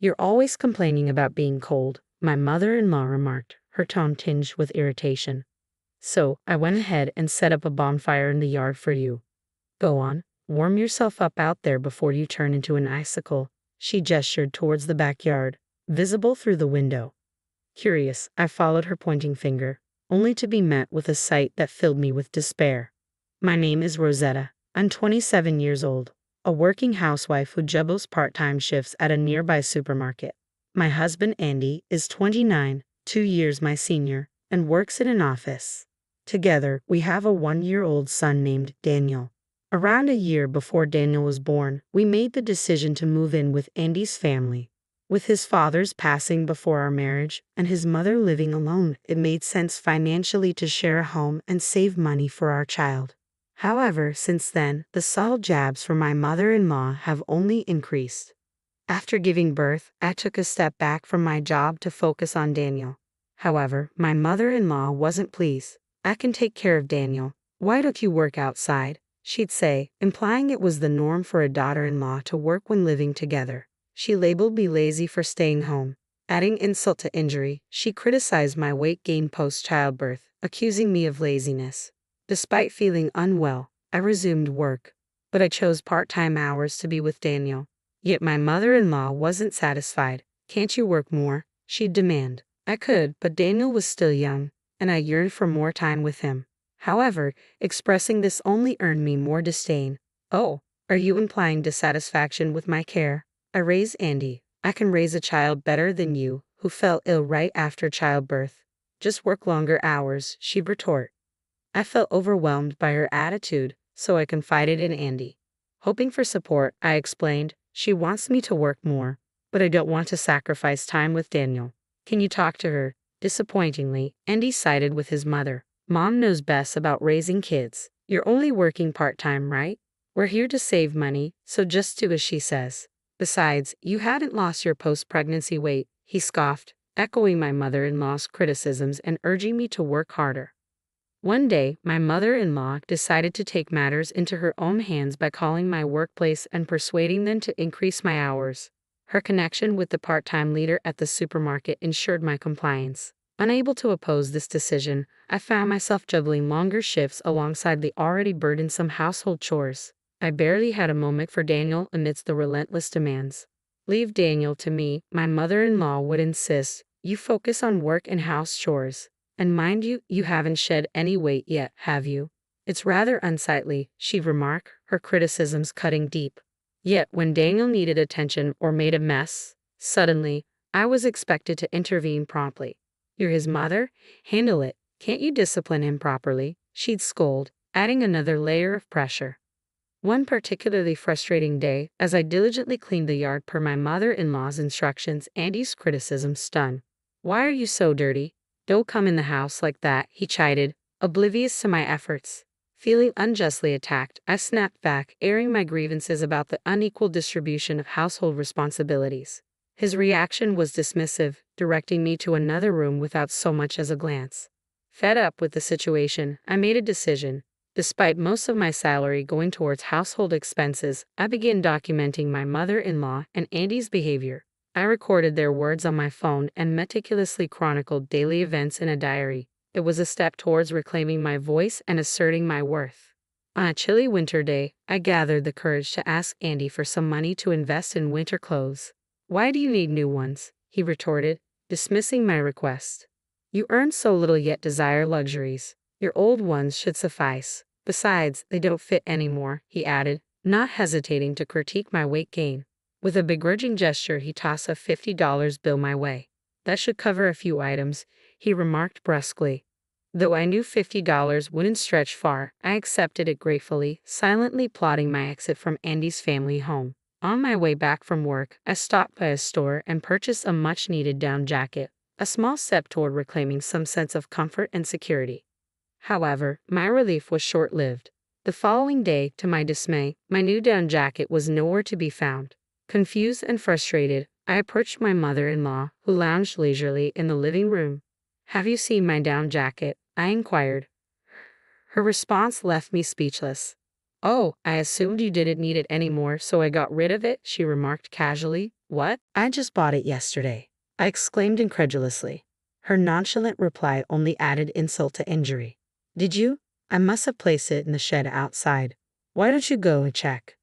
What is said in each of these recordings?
You're always complaining about being cold, my mother-in-law remarked, her tone tinged with irritation. So, I went ahead and set up a bonfire in the yard for you. Go on, warm yourself up out there before you turn into an icicle. She gestured towards the backyard, visible through the window. Curious, I followed her pointing finger, only to be met with a sight that filled me with despair. My name is Rosetta. I'm 27 years old, a working housewife who juggles part-time shifts at a nearby supermarket. My husband Andy is 29, 2 years my senior, and works in an office. Together, we have a 1-year-old son named Daniel. Around a year before Daniel was born, we made the decision to move in with Andy's family. With his father's passing before our marriage and his mother living alone, it made sense financially to share a home and save money for our child. However, since then, the subtle jabs from my mother-in-law have only increased. After giving birth, I took a step back from my job to focus on Daniel. However, my mother-in-law wasn't pleased. I can take care of Daniel. Why don't you work outside? She'd say, implying it was the norm for a daughter-in-law to work when living together. She labeled me lazy for staying home. Adding insult to injury, she criticized my weight gain post-childbirth, accusing me of laziness. Despite feeling unwell, I resumed work, but I chose part-time hours to be with Daniel. Yet my mother-in-law wasn't satisfied. Can't you work more? She'd demand. I could, but Daniel was still young, and I yearned for more time with him. However, expressing this only earned me more disdain. Oh, are you implying dissatisfaction with my care? I raised Andy. I can raise a child better than you, who fell ill right after childbirth. Just work longer hours, she retorted. I felt overwhelmed by her attitude, so I confided in Andy. Hoping for support, I explained, she wants me to work more, but I don't want to sacrifice time with Daniel. Can you talk to her? Disappointingly, Andy sided with his mother. Mom knows best about raising kids. You're only working part-time, right? We're here to save money, so just do as she says. Besides, you hadn't lost your post-pregnancy weight, he scoffed, echoing my mother-in-law's criticisms and urging me to work harder. One day, my mother-in-law decided to take matters into her own hands by calling my workplace and persuading them to increase my hours. Her connection with the part-time leader at the supermarket ensured my compliance. Unable to oppose this decision, I found myself juggling longer shifts alongside the already burdensome household chores. I barely had a moment for Daniel amidst the relentless demands. Leave Daniel to me, my mother-in-law would insist. You focus on work and house chores. And mind you, you haven't shed any weight yet, have you? It's rather unsightly, she'd remark, her criticisms cutting deep. Yet when Daniel needed attention or made a mess, suddenly, I was expected to intervene promptly. You're his mother? Handle it. Can't you discipline him properly? She'd scold, adding another layer of pressure. One particularly frustrating day, as I diligently cleaned the yard per my mother-in-law's instructions, Andy's criticism stunned. Why are you so dirty? Don't come in the house like that, he chided, oblivious to my efforts. Feeling unjustly attacked, I snapped back, airing my grievances about the unequal distribution of household responsibilities. His reaction was dismissive, directing me to another room without so much as a glance. Fed up with the situation, I made a decision. Despite most of my salary going towards household expenses, I began documenting my mother-in-law and Andy's behavior. I recorded their words on my phone and meticulously chronicled daily events in a diary. It was a step towards reclaiming my voice and asserting my worth. On a chilly winter day, I gathered the courage to ask Andy for some money to invest in winter clothes. Why do you need new ones? He retorted, dismissing my request. You earn so little yet desire luxuries. Your old ones should suffice. Besides, they don't fit anymore, he added, not hesitating to critique my weight gain. With a begrudging gesture, he tossed a $50 bill my way. That should cover a few items, he remarked brusquely. Though I knew $50 wouldn't stretch far, I accepted it gratefully, silently plotting my exit from Andy's family home. On my way back from work, I stopped by a store and purchased a much-needed down jacket, a small step toward reclaiming some sense of comfort and security. However, my relief was short-lived. The following day, to my dismay, my new down jacket was nowhere to be found. Confused and frustrated, I approached my mother-in-law, who lounged leisurely in the living room. Have you seen my down jacket? I inquired. Her response left me speechless. Oh, I assumed you didn't need it anymore, so I got rid of it, she remarked casually. What? I just bought it yesterday, I exclaimed incredulously. Her nonchalant reply only added insult to injury. Did you? I must have placed it in the shed outside. Why don't you go and check?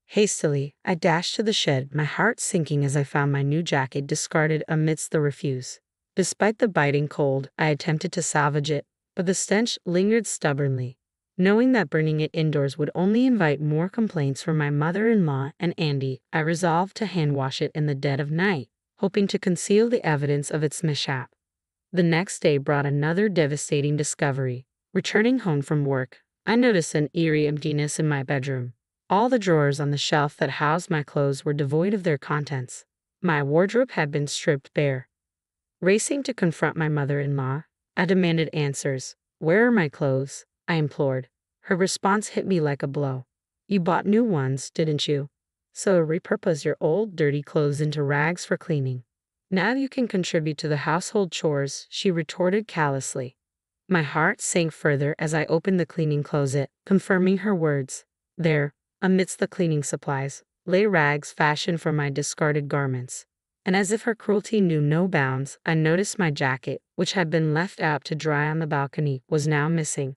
Hastily, I dashed to the shed, my heart sinking as I found my new jacket discarded amidst the refuse. Despite the biting cold, I attempted to salvage it, but the stench lingered stubbornly. Knowing that burning it indoors would only invite more complaints from my mother-in-law and Andy, I resolved to hand-wash it in the dead of night, hoping to conceal the evidence of its mishap. The next day brought another devastating discovery. Returning home from work, I noticed an eerie emptiness in my bedroom. All the drawers on the shelf that housed my clothes were devoid of their contents. My wardrobe had been stripped bare. Racing to confront my mother-in-law, I demanded answers. Where are my clothes? I implored. Her response hit me like a blow. You bought new ones, didn't you? So repurpose your old, dirty clothes into rags for cleaning. Now you can contribute to the household chores, she retorted callously. My heart sank further as I opened the cleaning closet, confirming her words. There, amidst the cleaning supplies, lay rags fashioned from my discarded garments. And as if her cruelty knew no bounds, I noticed my jacket, which had been left out to dry on the balcony, was now missing.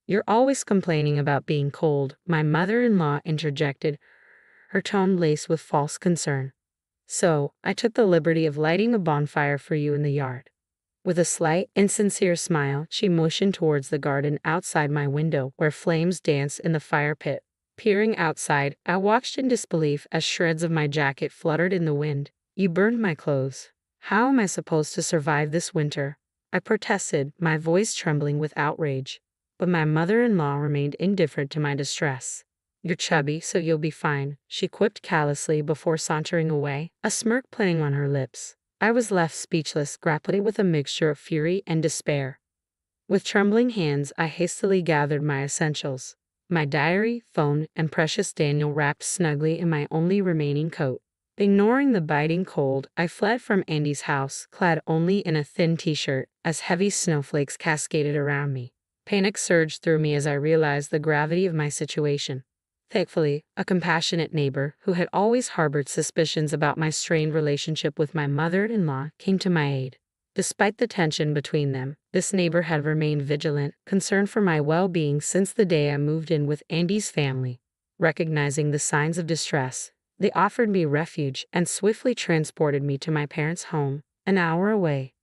You're always complaining about being cold, my mother-in-law interjected, her tone laced with false concern. So, I took the liberty of lighting a bonfire for you in the yard. With a slight, insincere smile, she motioned towards the garden outside my window, where flames danced in the fire pit. Peering outside, I watched in disbelief as shreds of my jacket fluttered in the wind. You burned my clothes. How am I supposed to survive this winter? I protested, my voice trembling with outrage. But my mother-in-law remained indifferent to my distress. You're chubby, so you'll be fine, she quipped callously before sauntering away, a smirk playing on her lips. I was left speechless, grappling with a mixture of fury and despair. With trembling hands, I hastily gathered my essentials. My diary, phone, and precious Daniel wrapped snugly in my only remaining coat. Ignoring the biting cold, I fled from Andy's house, clad only in a thin t-shirt, as heavy snowflakes cascaded around me. Panic surged through me as I realized the gravity of my situation. Thankfully, a compassionate neighbor, who had always harbored suspicions about my strained relationship with my mother-in-law, came to my aid. Despite the tension between them, this neighbor had remained vigilant, concerned for my well-being since the day I moved in with Andy's family. Recognizing the signs of distress, they offered me refuge and swiftly transported me to my parents' home, an hour away.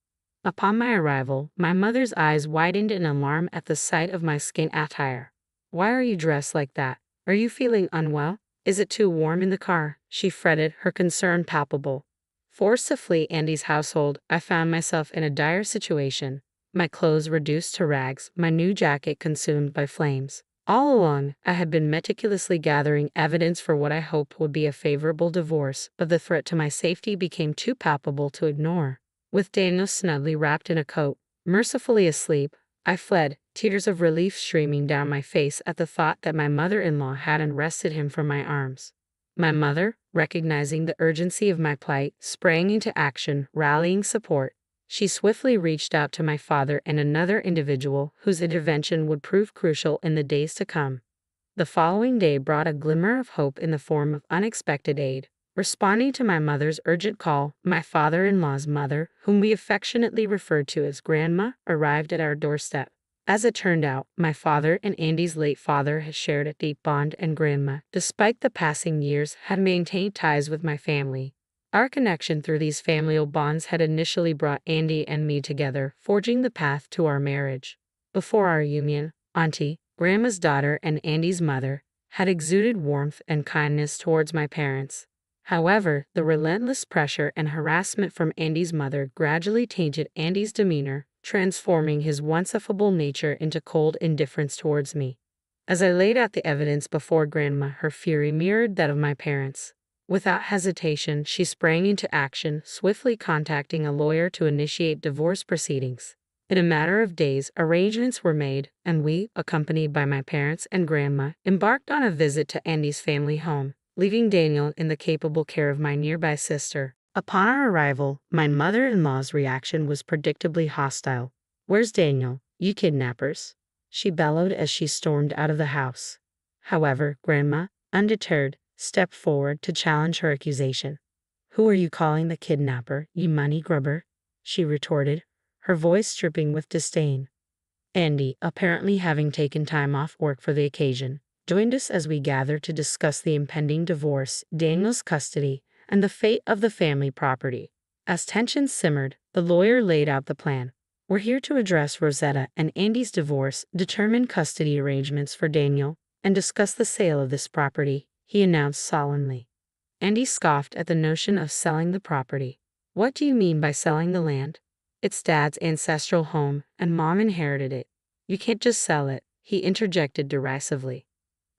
Upon my arrival, my mother's eyes widened in alarm at the sight of my scant attire. Why are you dressed like that? Are you feeling unwell? Is it too warm in the car? She fretted, her concern palpable. Forced to flee Andy's household, I found myself in a dire situation. My clothes reduced to rags, my new jacket consumed by flames. All along, I had been meticulously gathering evidence for what I hoped would be a favorable divorce, but the threat to my safety became too palpable to ignore. With Daniel snugly wrapped in a coat, mercifully asleep, I fled, tears of relief streaming down my face at the thought that my mother-in-law hadn't wrested him from my arms. My mother, recognizing the urgency of my plight, sprang into action, rallying support. She swiftly reached out to my father and another individual whose intervention would prove crucial in the days to come. The following day brought a glimmer of hope in the form of unexpected aid. Responding to my mother's urgent call, my father-in-law's mother, whom we affectionately referred to as Grandma, arrived at our doorstep. As it turned out, my father and Andy's late father had shared a deep bond, and Grandma, despite the passing years, had maintained ties with my family. Our connection through these familial bonds had initially brought Andy and me together, forging the path to our marriage. Before our union, Auntie, Grandma's daughter and Andy's mother, had exuded warmth and kindness towards my parents. However, the relentless pressure and harassment from Andy's mother gradually tainted Andy's demeanor, transforming his once affable nature into cold indifference towards me. As I laid out the evidence before Grandma, her fury mirrored that of my parents. Without hesitation, she sprang into action, swiftly contacting a lawyer to initiate divorce proceedings. In a matter of days, arrangements were made, and we, accompanied by my parents and Grandma, embarked on a visit to Andy's family home, leaving Daniel in the capable care of my nearby sister. Upon our arrival, my mother-in-law's reaction was predictably hostile. "Where's Daniel, you kidnappers?" she bellowed as she stormed out of the house. However, Grandma, undeterred, stepped forward to challenge her accusation. Who are you calling the kidnapper, you money grubber? She retorted, her voice dripping with disdain. Andy, apparently having taken time off work for the occasion, joined us as we gathered to discuss the impending divorce, Daniel's custody, and the fate of the family property. As tensions simmered, the lawyer laid out the plan. We're here to address Rosetta and Andy's divorce, determine custody arrangements for Daniel, and discuss the sale of this property, he announced solemnly. Andy scoffed at the notion of selling the property. What do you mean by selling the land? It's Dad's ancestral home, and Mom inherited it. You can't just sell it, he interjected derisively.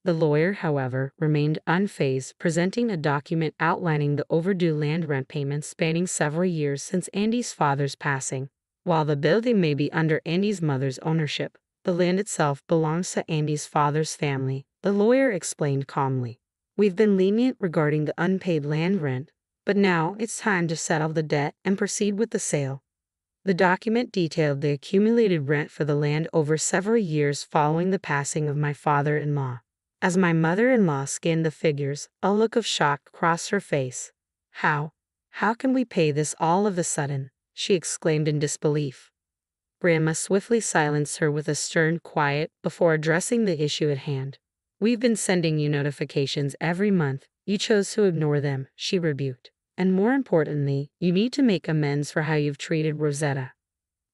The lawyer, however, remained unfazed, presenting a document outlining the overdue land rent payments spanning several years since Andy's father's passing. While the building may be under Andy's mother's ownership, the land itself belongs to Andy's father's family, the lawyer explained calmly. We've been lenient regarding the unpaid land rent, but now it's time to settle the debt and proceed with the sale. The document detailed the accumulated rent for the land over several years following the passing of my father-in-law. As my mother-in-law scanned the figures, a look of shock crossed her face. How can we pay this all of a sudden? She exclaimed in disbelief. Grandma swiftly silenced her with a stern quiet before addressing the issue at hand. We've been sending you notifications every month. You chose to ignore them, she rebuked. And more importantly, you need to make amends for how you've treated Rosetta.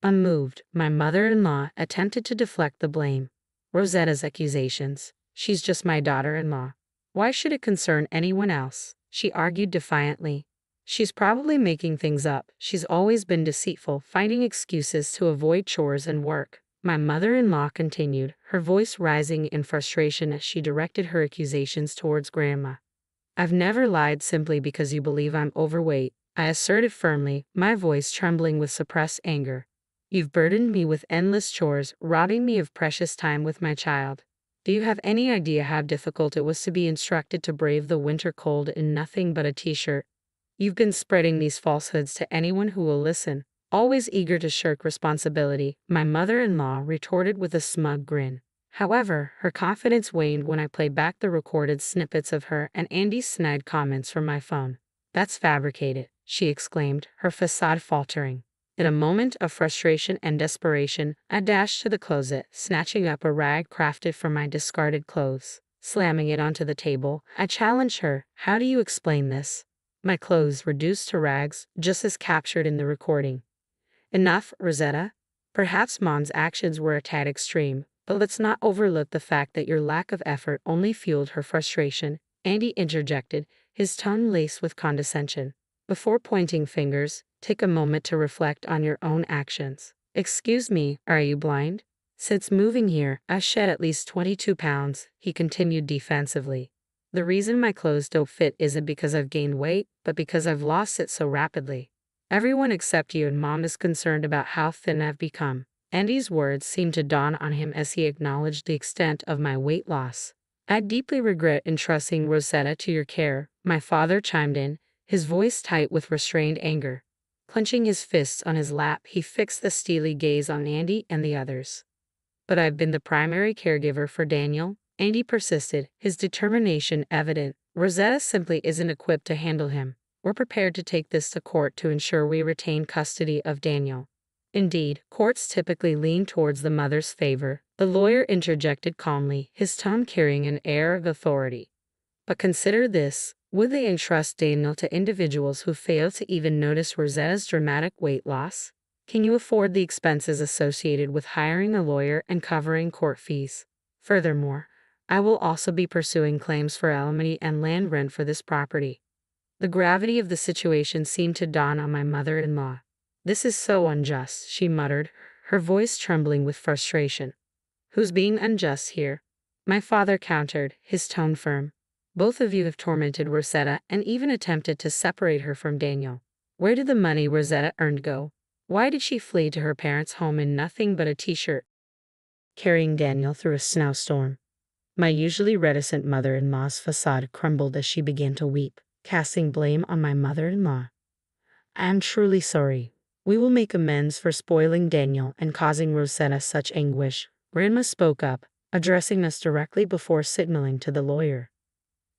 Unmoved, my mother-in-law attempted to deflect the blame. Rosetta's accusations. She's just my daughter-in-law. Why should it concern anyone else? She argued defiantly. She's probably making things up. She's always been deceitful, finding excuses to avoid chores and work. My mother-in-law continued, her voice rising in frustration as she directed her accusations towards Grandma. I've never lied simply because you believe I'm overweight, I asserted firmly, my voice trembling with suppressed anger. You've burdened me with endless chores, robbing me of precious time with my child. Do you have any idea how difficult it was to be instructed to brave the winter cold in nothing but a t-shirt? You've been spreading these falsehoods to anyone who will listen, always eager to shirk responsibility, my mother-in-law retorted with a smug grin. However, her confidence waned when I played back the recorded snippets of her and Andy's snide comments from my phone. That's fabricated, she exclaimed, her facade faltering. In a moment of frustration and desperation, I dashed to the closet, snatching up a rag crafted from my discarded clothes. Slamming it onto the table, I challenged her, how do you explain this? My clothes reduced to rags, just as captured in the recording. Enough, Rosetta. Perhaps Mom's actions were a tad extreme, but let's not overlook the fact that your lack of effort only fueled her frustration, Andy interjected, his tone laced with condescension. Before pointing fingers, take a moment to reflect on your own actions. Excuse me, are you blind? Since moving here, I've shed at least 22 pounds, he continued defensively. The reason my clothes don't fit isn't because I've gained weight, but because I've lost it so rapidly. Everyone except you and Mom is concerned about how thin I've become. Andy's words seemed to dawn on him as he acknowledged the extent of my weight loss. I deeply regret entrusting Rosetta to your care, my father chimed in, his voice tight with restrained anger. Clenching his fists on his lap, he fixed a steely gaze on Andy and the others. But I've been the primary caregiver for Daniel, Andy persisted, his determination evident. Rosetta simply isn't equipped to handle him. We're prepared to take this to court to ensure we retain custody of Daniel. Indeed, courts typically lean towards the mother's favor, the lawyer interjected calmly, his tone carrying an air of authority. But consider this, would they entrust Daniel to individuals who fail to even notice Rosetta's dramatic weight loss? Can you afford the expenses associated with hiring a lawyer and covering court fees? Furthermore, I will also be pursuing claims for alimony and land rent for this property. The gravity of the situation seemed to dawn on my mother-in-law. This is so unjust, she muttered, her voice trembling with frustration. Who's being unjust here? My father countered, his tone firm. Both of you have tormented Rosetta and even attempted to separate her from Daniel. Where did the money Rosetta earned go? Why did she flee to her parents' home in nothing but a t-shirt, carrying Daniel through a snowstorm? My usually reticent mother-in-law's facade crumbled as she began to weep, casting blame on my mother-in-law. I am truly sorry. We will make amends for spoiling Daniel and causing Rosetta such anguish. Grandma spoke up, addressing us directly before signaling to the lawyer.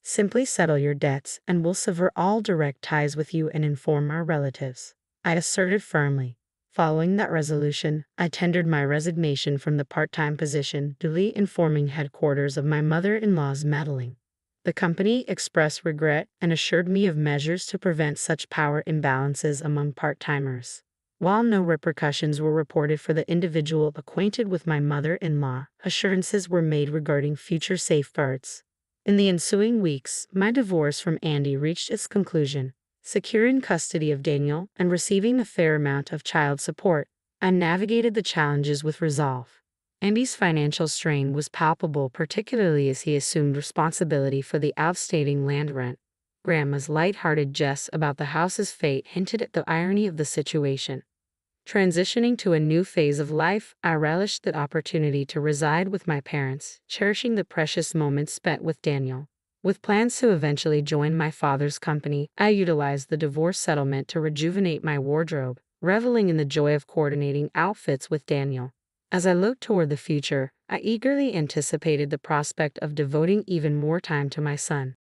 Simply settle your debts and we'll sever all direct ties with you and inform our relatives, I asserted firmly. Following that resolution, I tendered my resignation from the part-time position, duly informing headquarters of my mother-in-law's meddling. The company expressed regret and assured me of measures to prevent such power imbalances among part-timers. While no repercussions were reported for the individual acquainted with my mother-in-law, assurances were made regarding future safeguards. In the ensuing weeks, my divorce from Andy reached its conclusion. Securing custody of Daniel and receiving a fair amount of child support, I navigated the challenges with resolve. Andy's financial strain was palpable, particularly as he assumed responsibility for the outstanding land rent. Grandma's light-hearted jest about the house's fate hinted at the irony of the situation. Transitioning to a new phase of life, I relished the opportunity to reside with my parents, cherishing the precious moments spent with Daniel. With plans to eventually join my father's company, I utilized the divorce settlement to rejuvenate my wardrobe, reveling in the joy of coordinating outfits with Daniel. As I looked toward the future, I eagerly anticipated the prospect of devoting even more time to my son.